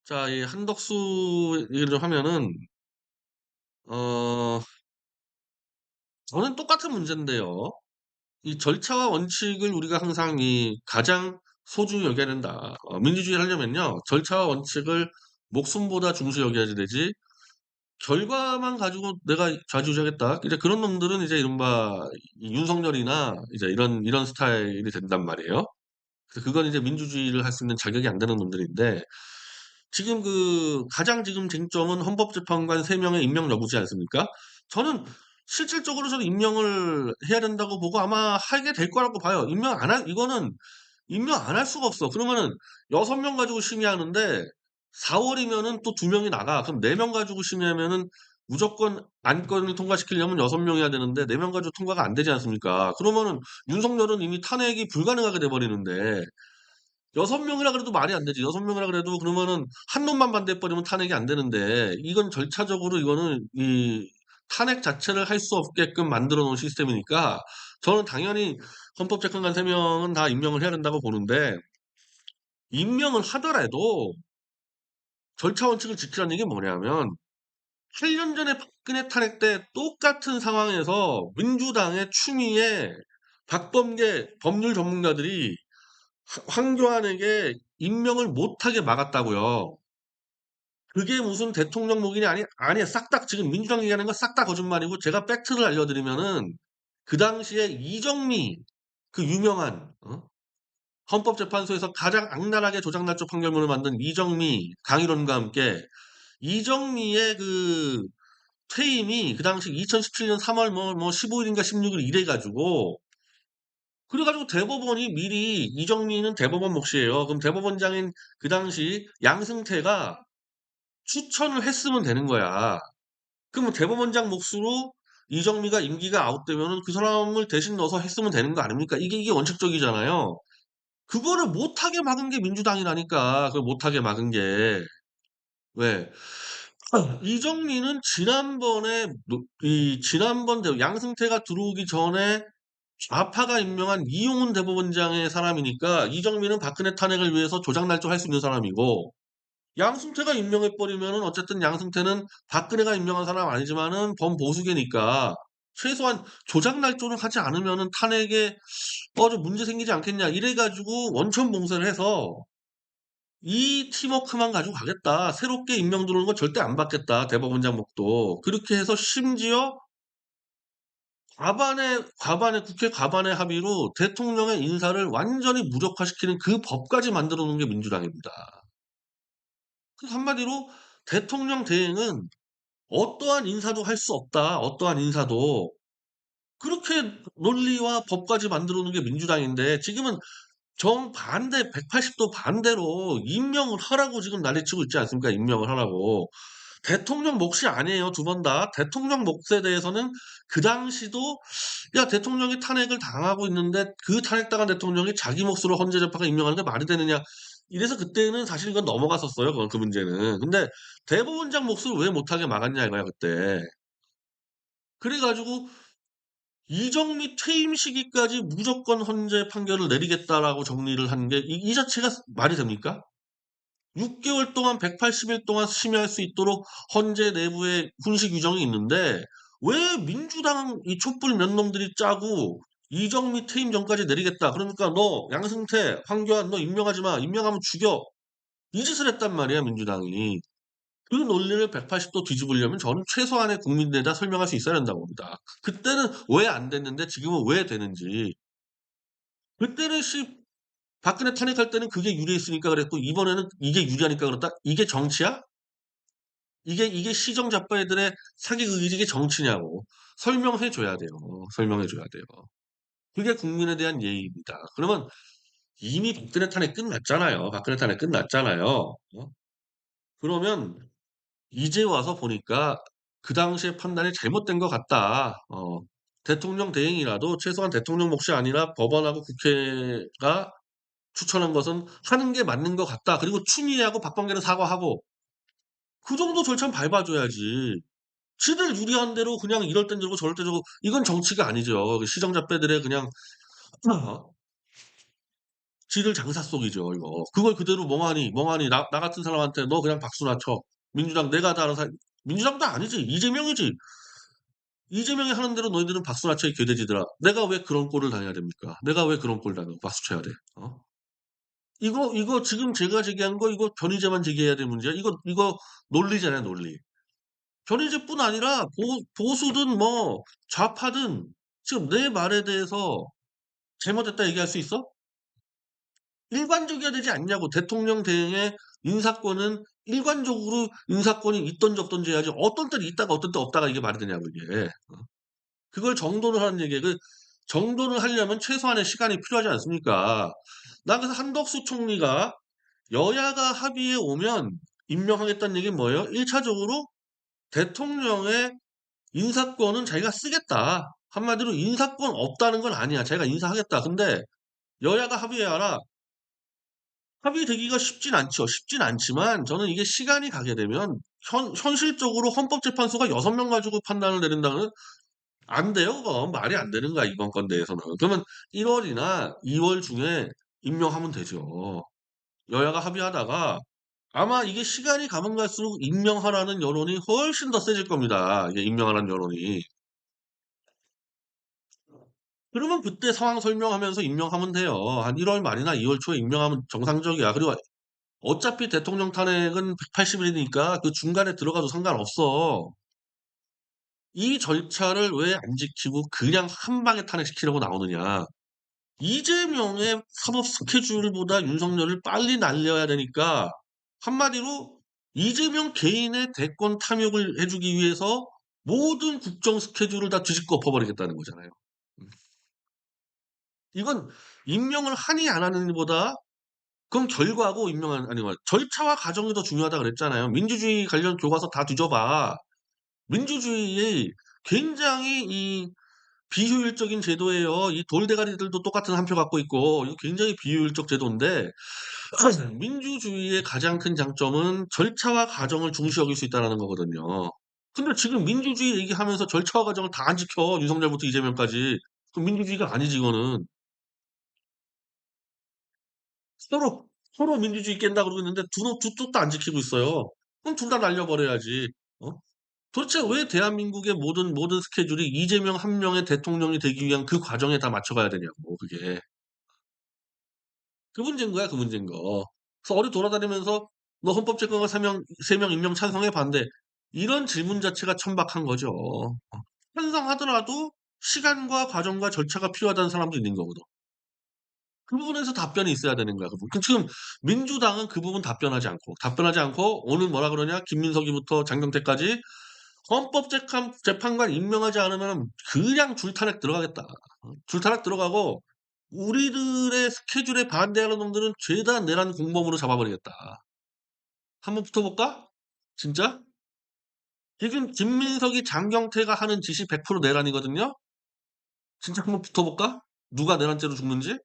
자, 이 한덕수 얘기를 좀 하면은 어 저는 똑같은 문제인데요. 이 절차와 원칙을 우리가 항상 이 가장 소중히 여겨야 된다. 민주주의를 하려면요. 절차와 원칙을 목숨보다 중시 여겨야지 되지 결과만 가지고 '내가 좌지우지하겠다.' 이제 그런 놈들은 이제 이른바 이 윤석열이나 이제 이런 스타일이 된단 말이에요. 그래서 그건 이제 민주주의를 할 수 있는 자격이 안 되는 놈들인데 지금 가장 지금 쟁점은 헌법재판관 3 명의 임명 여부지 않습니까? 저는 실질적으로 저는 임명을 해야 된다고 보고 아마 하게 될 거라고 봐요. 이거는 임명 안 할 수가 없어. 그러면은 6명 가지고 심의하는데 4 월이면은 또 2 명이 나가. 그럼 4명 가지고 심의하면은 무조건 안건을 통과시키려면 6 명이야 되는데 4명 가지고 통과가 안 되지 않습니까? 그러면은 윤석열은 이미 탄핵이 불가능하게 돼 버리는데 6 명이라 그래도 말이 안 되지. 6 명이라 그래도 그러면은 한 놈만 반대해 버리면 탄핵이 안 되는데 이건 절차적으로 이거는 이 탄핵 자체를 할 수 없게끔 만들어 놓은 시스템이니까 저는 당연히 헌법재판관 3 명은 다 임명을 해야 된다고 보는데 임명을 하더라도 절차 원칙을 지키라는 얘기는 뭐냐면 8년 전에 박근혜 탄핵 때 똑같은 상황에서 민주당의 추미애, 박범계 법률 전문가들이 황교안에게 임명을 못하게 막았다고요. 그게 무슨 대통령목이냐 아니에요. 싹 다 지금 민주당 얘기하는 건 싹 다 거짓말이고 제가 팩트를 알려드리면은 그 당시에 이정미 그 유명한 헌법재판소에서 가장 악랄하게 조작날조 판결문을 만든 이정미 강일원과 함께 이정미의 퇴임이 그 당시 2017년 3월 15 일인가 16일 이래 가지고 대법원이 미리 이정미는 대법원 몫이에요. 그럼 대법원장인 그 당시 양승태가 추천을 했으면 되는 거야. 그러면 대법원장 몫으로 이정미가 임기가 아웃되면은 그 사람을 대신 넣어서 했으면 되는 거 아닙니까? 이게 원칙적이잖아요. 그거를 못하게 막은 게 민주당이라니까. 그걸 못하게 막은 게. 왜? 이정미는 지난번 양승태가 들어오기 전에 좌파가 임명한 이용훈 대법원장의 사람이니까 이정미는 박근혜 탄핵을 위해서 조작날조 할 수 있는 사람이고 양승태가 임명해 버리면은 어쨌든 양승태는 박근혜가 임명한 사람 아니지만은 범보수계니까 최소한 조작날조를 하지 않으면은 탄핵에 좀 문제 생기지 않겠냐 이래 가지고 원천 봉쇄를 해서 "이 팀워크만 가지고 가겠다. 새롭게 임명 들어오는 건 절대 안 받겠다, 대법원장 목도." 그렇게 해서 심지어 국회 과반의 합의로 대통령의 인사를 완전히 무력화시키는 그 법까지 만들어 놓은 게 민주당입니다. 그래서 한마디로 '대통령 대행은 어떠한 인사도 할 수 없다. 어떠한 인사도.' 그렇게 논리와 법까지 만들어 놓은 게 민주당인데 지금은 정반대 180도 반대로 임명을 하라고 지금 난리치고 있지 않습니까? 임명을 하라고. 대통령 몫이 아니에요, 두 번 다. 대통령 몫에 대해서는 그 당시도 야 대통령이 탄핵을 당하고 있는데 그 탄핵당한 대통령이 자기 몫으로 헌재 재판관 임명하는 게 말이 되느냐. 이래서 그때는 사실 이건 넘어갔었어요, 그 문제는. 근데 대법원장 몫을 왜 못하게 막았냐 이거야 그때. 그래 가지고 이정미 퇴임 시기까지 무조건 헌재 판결을 내리겠다라고 정리를 한 게 이 자체가 말이 됩니까? 6 개월 동안 180일 동안 심의할 수 있도록 헌재 내부에 훈시 규정이 있는데 왜 민주당 이 촛불 몇 놈들이 짜고 "이정미 퇴임 전까지 내리겠다. 그러니까 너 양승태, 황교안 너 임명하지 마. 임명하면 죽여." 이 짓을 했단 말이야 민주당이. 그 논리를 180도 뒤집으려면 저는 최소한의 국민들에다 설명할 수 있어야 된다고 봅니다. 그때는 왜 안 됐는데 지금은 왜 되는지. 그때는 박근혜 탄핵할 때는 그게 유리했으니까 그랬고 이번에는 이게 유리하니까 그렇다? 이게 정치야? 이게 시정잡과애들의 사기 의식이 정치냐고. 설명해 줘야 돼요. 설명해 줘야 돼요. 그게 국민에 대한 예의입니다. 그러면 이미 박근혜 탄핵 끝났잖아요. 박근혜 탄핵 끝났잖아요. 그러면 이제 와서 보니까 그 당시의 판단이 잘못된 것 같다. 대통령 대행이라도 최소한 대통령 몫이 아니라 법원하고 국회가 추천한 것은 하는 게 맞는 것 같다. 그리고 추미애하고 박범계는 사과하고 그 정도 절차는 밟아 줘야지. 지들 유리한 대로 그냥 이럴 땐 저러고 저럴 땐 저러고 이건 정치가 아니죠. 그 시정잡배들의 그냥 어 지들 장사 속이죠 이거. 그걸 그대로 멍하니 나 같은 사람한테 "너 그냥 박수나 쳐. 민주당 내가 다 알아서" 민주당도 아니지. 이재명이지. 이재명이 하는 대로 너희들은 박수나 쳐 이 개돼지들아. 내가 왜 그런 꼴을 당해야 됩니까? 내가 왜 그런 꼴 당하고 박수 쳐야 돼? 어? 이거 지금 제가 제기한 거 이거 변희재만 제기해야 될 문제야. 이거 논리잖아요, 논리. 변희재뿐 아니라 보수든 뭐 좌파든 지금 내 말에 대해서 잘못했다 얘기할 수 있어? 일관적이어야 되지 않냐고. 대통령 대행의 인사권은 일관적으로 인사권이 있든지 없든지 해야지 어떤 때는 있다가 어떤 때 없다가 이게 말이 되냐고 이게. 그걸 정돈을 하는 얘기예요. 정돈을 하려면 최소한의 시간이 필요하지 않습니까? 나 그래서 한덕수 총리가 여야가 합의에 오면 임명하겠다는 얘기는 뭐예요? 1 차적으로 대통령의 인사권은 자기가 쓰겠다. 한마디로 인사권 없다는 건 아니야. 자기가 인사하겠다. 근데 여야가 합의해야 합의되기가 쉽진 않죠. 쉽진 않지만 저는 이게 시간이 가게 되면 현실적으로 헌법재판소가 6명 가지고 판단을 내린다면 안 돼요 그건. 말이 안 되는 거야 이번 건대에서는. 그러면 1 월이나 2월 중에 임명하면 되죠. 여야가 합의하다가 아마 이게 시간이 가면 갈수록 임명하라는 여론이 훨씬 더 세질 겁니다. 이게 임명하라는 여론이. 그러면 그때 상황 설명하면서 임명하면 돼요. 한 1월 말이나 2월 초에 임명하면 정상적이야. 그리고 어차피 대통령 탄핵은 180 일이니까 그 중간에 들어가도 상관없어. 이 절차를 왜 안 지키고 그냥 한 방에 탄핵시키려고 나오느냐. 이재명의 사법 스케줄보다 윤석열을 빨리 날려야 되니까 한마디로 이재명 개인의 대권 탐욕을 해 주기 위해서 모든 국정 스케줄을 다 뒤집고 엎어 버리겠다는 거잖아요. 음. 이건 임명을 하니 안 하느니보다 그건 결과고 임명한 아니 뭐 절차와 과정이 더 중요하다 그랬잖아요. 민주주의 관련 교과서 다 뒤져 봐. 민주주의의 굉장히 이 비효율적인 제도예요. 이 돌대가리들도 똑같은 한 표 갖고 있고 이거 굉장히 비효율적 제도인데 민주주의의 가장 큰 장점은 절차와 과정을 중시 여길 수 있다라는 거거든요. 근데 지금 민주주의 얘기하면서 절차와 과정을 다 안 지켜. 윤석열부터 이재명까지. 그럼 민주주의가 아니지 이거는. 서로 민주주의 깬다 그러고 있는데 두 쪽도 안 지키고 있어요. 그럼 둘 다 날려버려야지. 어? 도대체 왜 대한민국의 모든 스케줄이 이재명 한 명의 대통령이 되기 위한 그 과정에 다 맞춰가야 되냐고 그게. 그 문제인 거야 그 문제인 거. 그래서 어디 돌아다니면서 "너 헌법재판관 3명 임명 찬성해?" 반대. 이런 질문 자체가 천박한 거죠. 찬성하더라도 시간과 과정과 절차가 필요하다는 사람도 있는 거거든. 그 부분에서 답변이 있어야 되는 거야 그 부분. 지금 민주당은 그 부분 답변하지 않고 오늘 뭐라 그러냐 김민석이부터 장경태까지 재판관 임명하지 않으면 그냥 줄타락 들어가겠다. 줄타락 들어가고 우리들의 스케줄에 반대하는 놈들은 죄다 내란 공범으로 잡아버리겠다. 한번 붙어볼까? 진짜? 지금 김민석이 장경태가 하는 짓이 100% 내란이거든요. 진짜 한번 붙어볼까? 누가 내란죄로 죽는지?